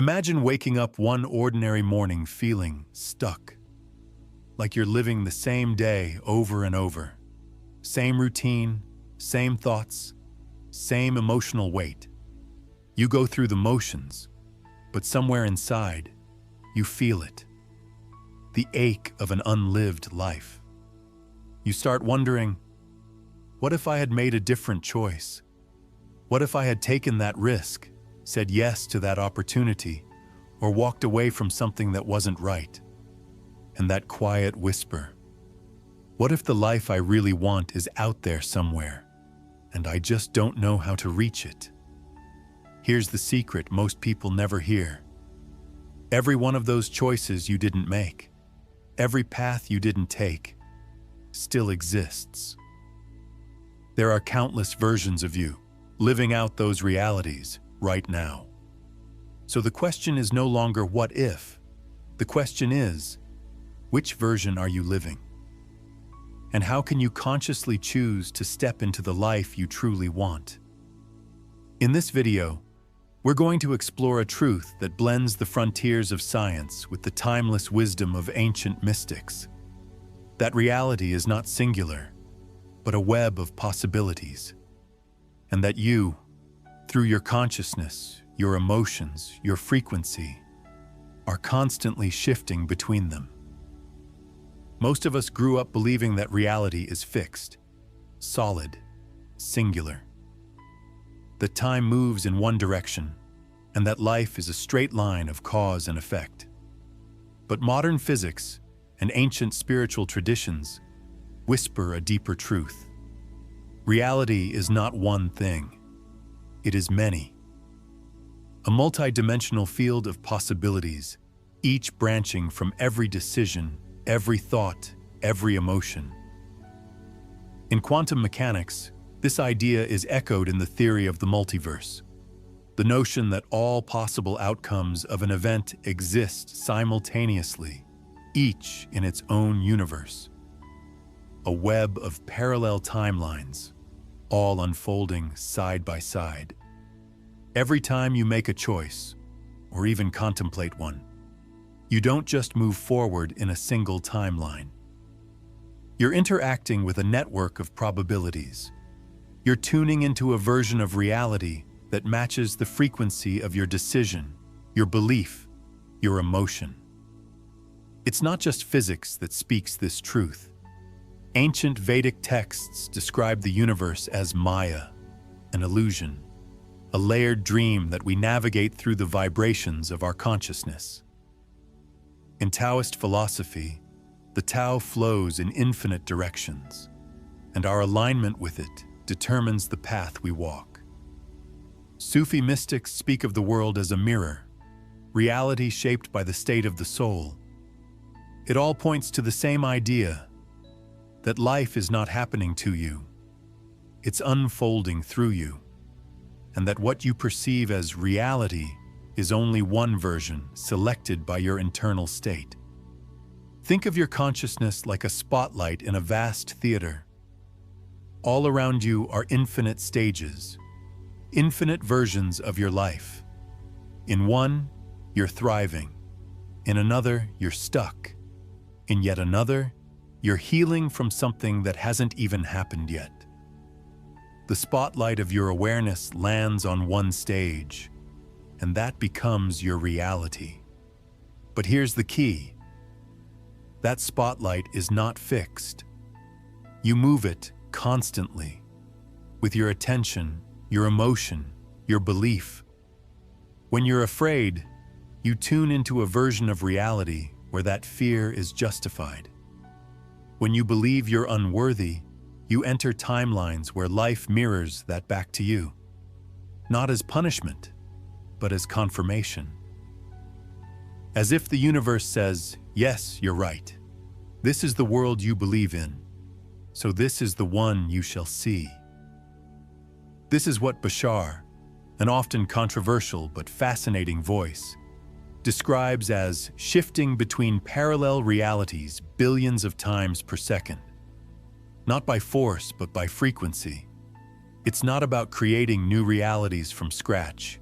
Imagine waking up one ordinary morning feeling stuck, like you're living the same day over and over. Same routine, same thoughts, same emotional weight. You go through the motions, but somewhere inside, you feel it. The ache of an unlived life. You start wondering, what if I had made a different choice? What if I had taken that risk, said yes to that opportunity, or walked away from something that wasn't right? And that quiet whisper, what if the life I really want is out there somewhere, and I just don't know how to reach it? Here's the secret most people never hear. Every one of those choices you didn't make, every path you didn't take, still exists. There are countless versions of you, living out those realities right now. So the question is no longer what if, the question is, which version are you living? And how can you consciously choose to step into the life you truly want? In this video, we're going to explore a truth that blends the frontiers of science with the timeless wisdom of ancient mystics. That reality is not singular, but a web of possibilities. And that you, through your consciousness, your emotions, your frequency, are constantly shifting between them. Most of us grew up believing that reality is fixed, solid, singular. That time moves in one direction, and that life is a straight line of cause and effect. But modern physics and ancient spiritual traditions whisper a deeper truth. Reality is not one thing. It is many. A multidimensional field of possibilities, each branching from every decision, every thought, every emotion. In quantum mechanics, this idea is echoed in the theory of the multiverse, the notion that all possible outcomes of an event exist simultaneously, each in its own universe. A web of parallel timelines, all unfolding side by side. Every time you make a choice, or even contemplate one, you don't just move forward in a single timeline. You're interacting with a network of probabilities. You're tuning into a version of reality that matches the frequency of your decision, your belief, your emotion. It's not just physics that speaks this truth. Ancient Vedic texts describe the universe as Maya, an illusion, a layered dream that we navigate through the vibrations of our consciousness. In Taoist philosophy, the Tao flows in infinite directions, and our alignment with it determines the path we walk. Sufi mystics speak of the world as a mirror, reality shaped by the state of the soul. It all points to the same idea, that life is not happening to you, it's unfolding through you, and that what you perceive as reality is only one version selected by your internal state. Think of your consciousness like a spotlight in a vast theater. All around you are infinite stages, infinite versions of your life. In one, you're thriving. In another, you're stuck. In yet another, you're healing from something that hasn't even happened yet. The spotlight of your awareness lands on one stage, and that becomes your reality. But here's the key. That spotlight is not fixed. You move it constantly, with your attention, your emotion, your belief. When you're afraid, you tune into a version of reality where that fear is justified. When you believe you're unworthy, you enter timelines where life mirrors that back to you, not as punishment, but as confirmation. As if the universe says, yes, you're right. This is the world you believe in, so this is the one you shall see. This is what Bashar, an often controversial but fascinating voice, describes as shifting between parallel realities billions of times per second. Not by force, but by frequency. It's not about creating new realities from scratch.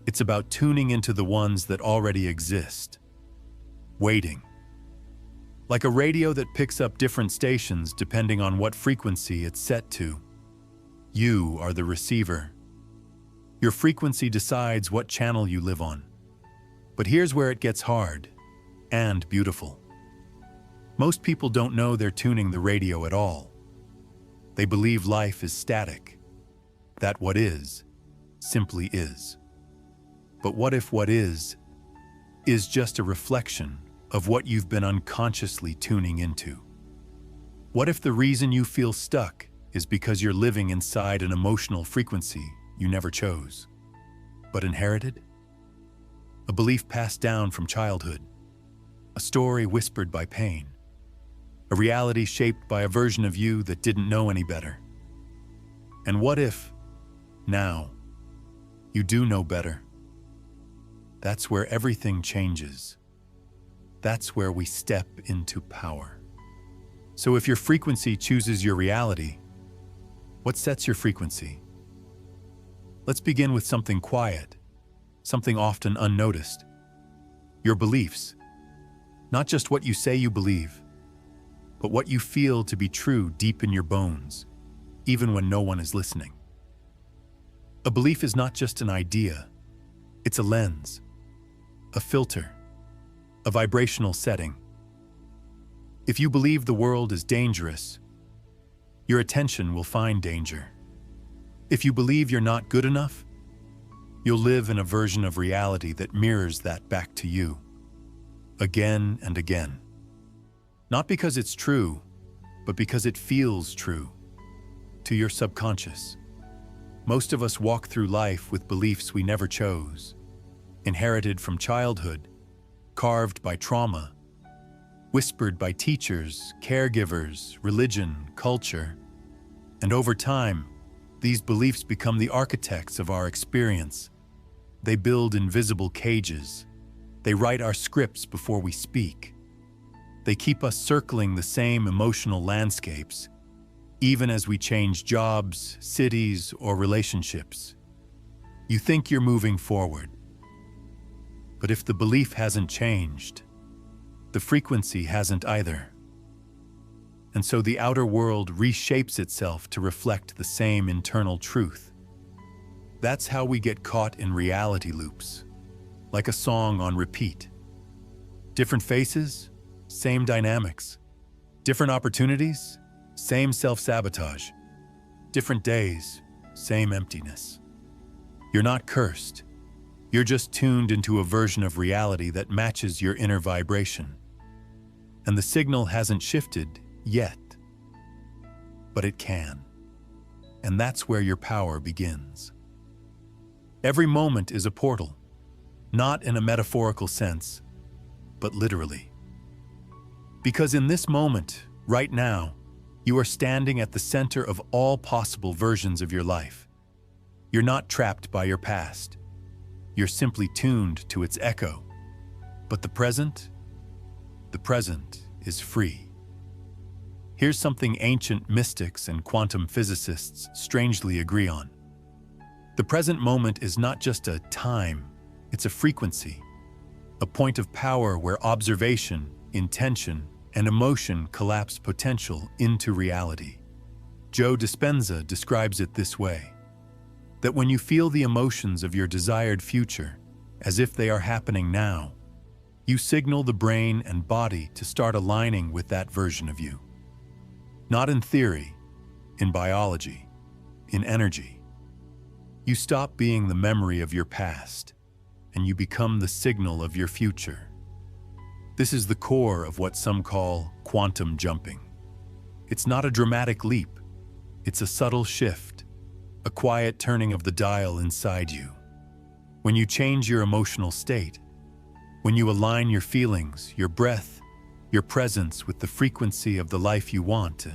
It's about tuning into the ones that already exist. Waiting. Like a radio that picks up different stations depending on what frequency it's set to. You are the receiver. Your frequency decides what channel you live on. But here's where it gets hard and beautiful. Most people don't know they're tuning the radio at all. They believe life is static, that what is simply is. But what if what is just a reflection of what you've been unconsciously tuning into? What if the reason you feel stuck is because you're living inside an emotional frequency you never chose, but inherited? A belief passed down from childhood, a story whispered by pain, a reality shaped by a version of you that didn't know any better. And what if, now, you do know better? That's where everything changes. That's where we step into power. So if your frequency chooses your reality, what sets your frequency? Let's begin with something quiet, something often unnoticed. Your beliefs. Not just what you say you believe, but what you feel to be true deep in your bones, even when no one is listening. A belief is not just an idea, it's a lens, a filter, a vibrational setting. If you believe the world is dangerous, your attention will find danger. If you believe you're not good enough, you'll live in a version of reality that mirrors that back to you, again and again. Not because it's true, but because it feels true to your subconscious. Most of us walk through life with beliefs we never chose, inherited from childhood, carved by trauma, whispered by teachers, caregivers, religion, culture. And over time, these beliefs become the architects of our experience. They build invisible cages. They write our scripts before we speak. They keep us circling the same emotional landscapes, even as we change jobs, cities, or relationships. You think you're moving forward. But if the belief hasn't changed, the frequency hasn't either. And so the outer world reshapes itself to reflect the same internal truth. That's how we get caught in reality loops, like a song on repeat. Different faces, same dynamics. Different opportunities, same self-sabotage. Different days, same emptiness. You're not cursed. You're just tuned into a version of reality that matches your inner vibration. And the signal hasn't shifted yet. But it can. And that's where your power begins. Every moment is a portal, not in a metaphorical sense, but literally. Because in this moment, right now, you are standing at the center of all possible versions of your life. You're not trapped by your past. You're simply tuned to its echo. But the present is free. Here's something ancient mystics and quantum physicists strangely agree on. The present moment is not just a time, it's a frequency, a point of power where observation, intention, and emotion collapse potential into reality. Joe Dispenza describes it this way, that when you feel the emotions of your desired future as if they are happening now, you signal the brain and body to start aligning with that version of you. Not in theory, in biology, in energy. You stop being the memory of your past, and you become the signal of your future. This is the core of what some call quantum jumping. It's not a dramatic leap. It's a subtle shift, a quiet turning of the dial inside you. When you change your emotional state, when you align your feelings, your breath, your presence with the frequency of the life you want,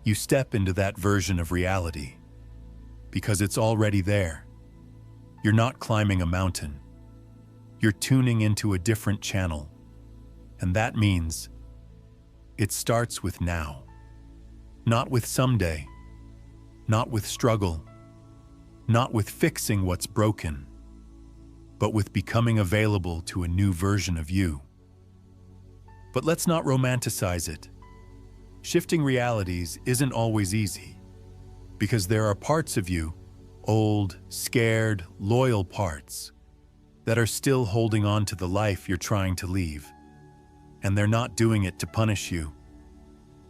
you step into that version of reality. Because it's already there. You're not climbing a mountain. You're tuning into a different channel. And that means it starts with now. Not with someday. Not with struggle. Not with fixing what's broken. but with becoming available to a new version of you. But let's not romanticize it. Shifting realities isn't always easy, because there are parts of you, old, scared, loyal parts, that are still holding on to the life you're trying to leave. And they're not doing it to punish you.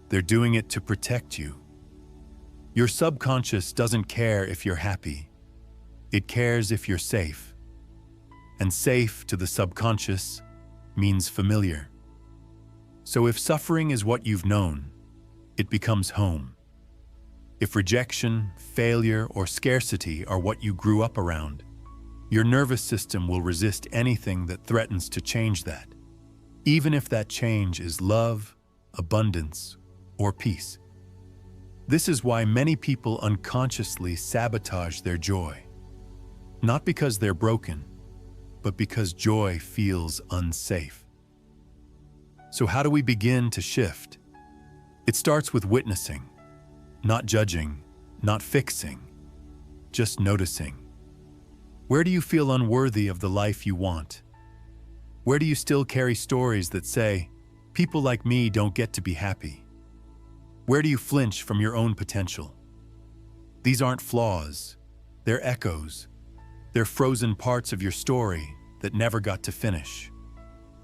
They're doing it to protect you. Your subconscious doesn't care if you're happy. It cares if you're safe. And safe to the subconscious means familiar. So if suffering is what you've known, it becomes home. If rejection, failure, or scarcity are what you grew up around, your nervous system will resist anything that threatens to change that, even if that change is love, abundance, or peace. This is why many people unconsciously sabotage their joy. Not because they're broken, but because joy feels unsafe. So how do we begin to shift? It starts with witnessing, not judging, not fixing, just noticing. Where do you feel unworthy of the life you want? Where do you still carry stories that say, people like me don't get to be happy? Where do you flinch from your own potential? These aren't flaws, they're echoes. They're frozen parts of your story that never got to finish.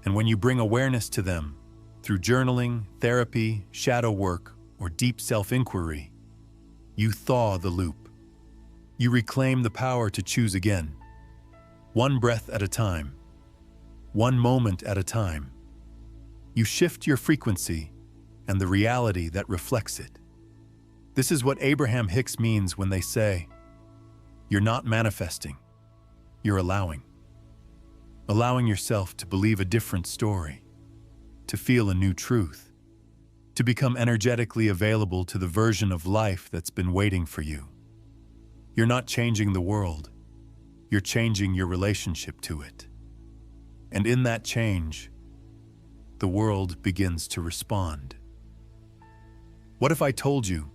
And when you bring awareness to them, through journaling, therapy, shadow work, or deep self-inquiry, you thaw the loop. You reclaim the power to choose again. One breath at a time. One moment at a time. You shift your frequency and the reality that reflects it. This is what Abraham Hicks means when they say, you're not manifesting, you're allowing. Allowing yourself to believe a different story, to feel a new truth, to become energetically available to the version of life that's been waiting for you. You're not changing the world, you're changing your relationship to it. And in that change, the world begins to respond. What if I told you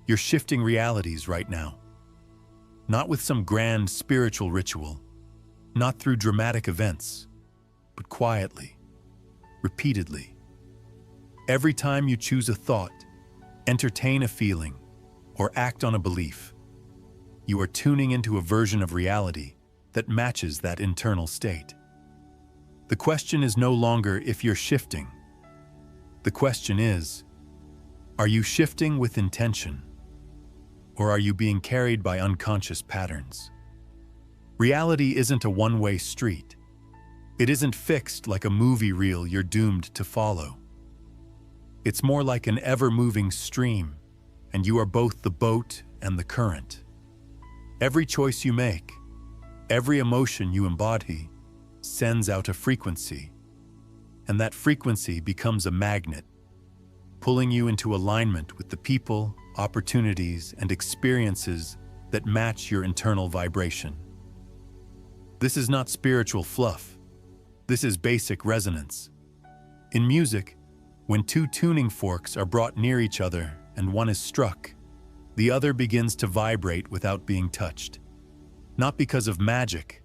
you're shifting realities right now? Not with some grand spiritual ritual, not through dramatic events, but quietly, repeatedly. Every time you choose a thought, entertain a feeling, or act on a belief, you are tuning into a version of reality that matches that internal state. The question is no longer if you're shifting. The question is, are you shifting with intention, or are you being carried by unconscious patterns? Reality isn't a one-way street. It isn't fixed like a movie reel you're doomed to follow. It's more like an ever-moving stream, and you are both the boat and the current. Every choice you make, every emotion you embody, sends out a frequency, and that frequency becomes a magnet, pulling you into alignment with the people, opportunities, and experiences that match your internal vibration. This is not spiritual fluff. This is basic resonance. In music, when two tuning forks are brought near each other and one is struck, the other begins to vibrate without being touched. Not because of magic,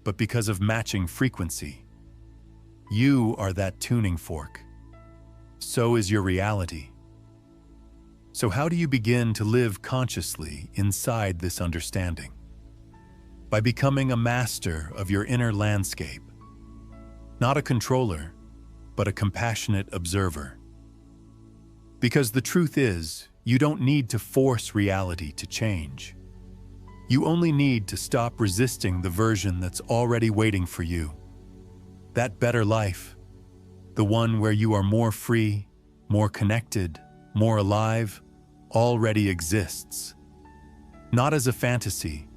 but because of matching frequency. You are that tuning fork. So is your reality. So how do you begin to live consciously inside this understanding? By becoming a master of your inner landscape. Not a controller, but a compassionate observer. Because the truth is, you don't need to force reality to change. You only need to stop resisting the version that's already waiting for you. That better life, the one where you are more free, more connected, more alive, already exists. Not as a fantasy,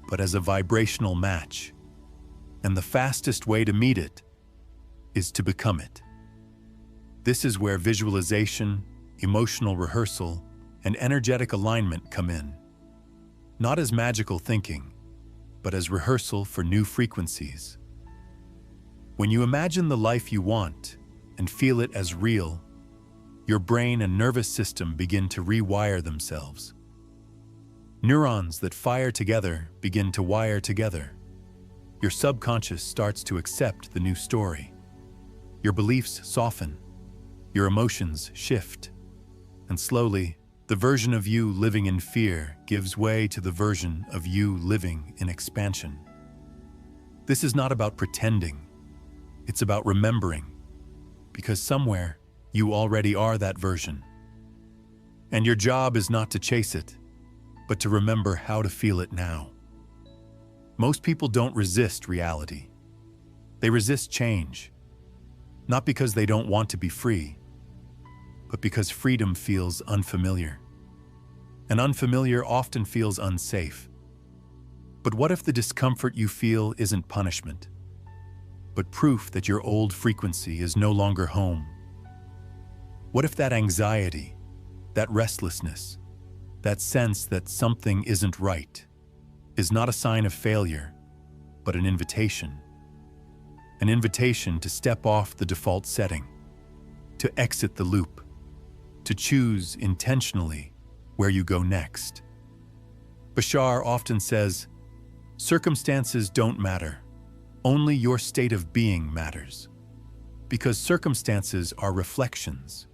but as a vibrational match. And the fastest way to meet it is to become it. This is where visualization, emotional rehearsal, and energetic alignment come in. Not as magical thinking, but as rehearsal for new frequencies. When you imagine the life you want and feel it as real, your brain and nervous system begin to rewire themselves. Neurons that fire together begin to wire together. your subconscious starts to accept the new story. Your beliefs soften, your emotions shift, and slowly, the version of you living in fear gives way to the version of you living in expansion. This is not about pretending, it's about remembering, because somewhere you already are that version. And your job is not to chase it, but to remember how to feel it now. Most people don't resist reality. They resist change, not because they don't want to be free, but because freedom feels unfamiliar. And unfamiliar often feels unsafe. But what if the discomfort you feel isn't punishment, but proof that your old frequency is no longer home? What if that anxiety, that restlessness, that sense that something isn't right, is not a sign of failure, but an invitation? An invitation to step off the default setting, to exit the loop, to choose intentionally where you go next. Bashar often says, "Circumstances don't matter. Only your state of being matters." Because circumstances are reflections,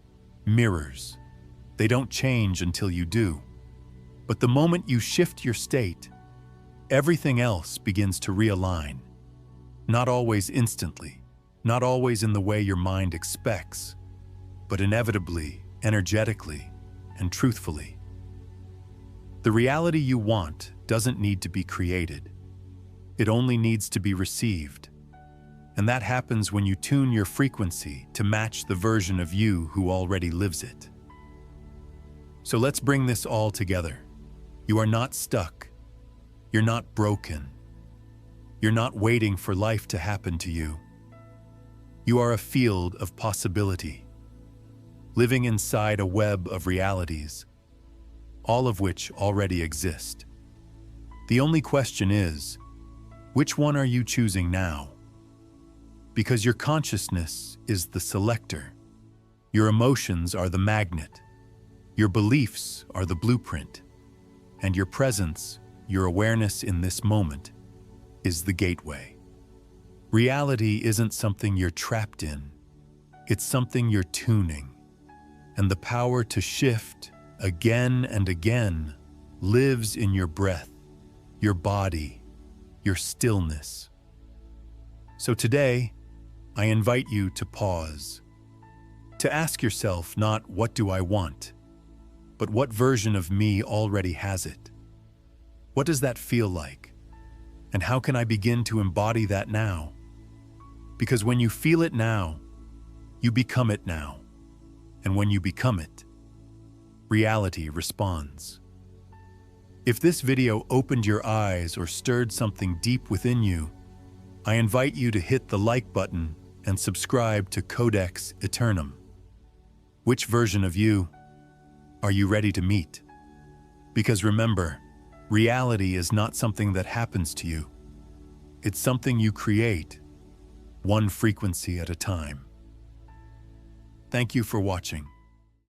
mirrors. They don't change until you do. But the moment you shift your state, everything else begins to realign. Not always instantly, not always in the way your mind expects, but inevitably, energetically, and truthfully. The reality you want doesn't need to be created. It only needs to be received. And that happens when you tune your frequency to match the version of you who already lives it. So let's bring this all together. You are not stuck. You're not broken. You're not waiting for life to happen to you. You are a field of possibility, living inside a web of realities, all of which already exist. The only question is, which one are you choosing now? Because your consciousness is the selector. Your emotions are the magnet. Your beliefs are the blueprint. And your presence, your awareness in this moment, is the gateway. Reality isn't something you're trapped in. It's something you're tuning. And the power to shift again and again lives in your breath, your body, your stillness. So today, I invite you to pause, to ask yourself not what do I want, but what version of me already has it? What does that feel like? And how can I begin to embody that now? Because when you feel it now, you become it now. And when you become it, reality responds. If this video opened your eyes or stirred something deep within you, I invite you to hit the like button and subscribe to Codex Aeternum. Which version of you are you ready to meet? Because remember, reality is not something that happens to you. It's something you create, one frequency at a time. Thank you for watching.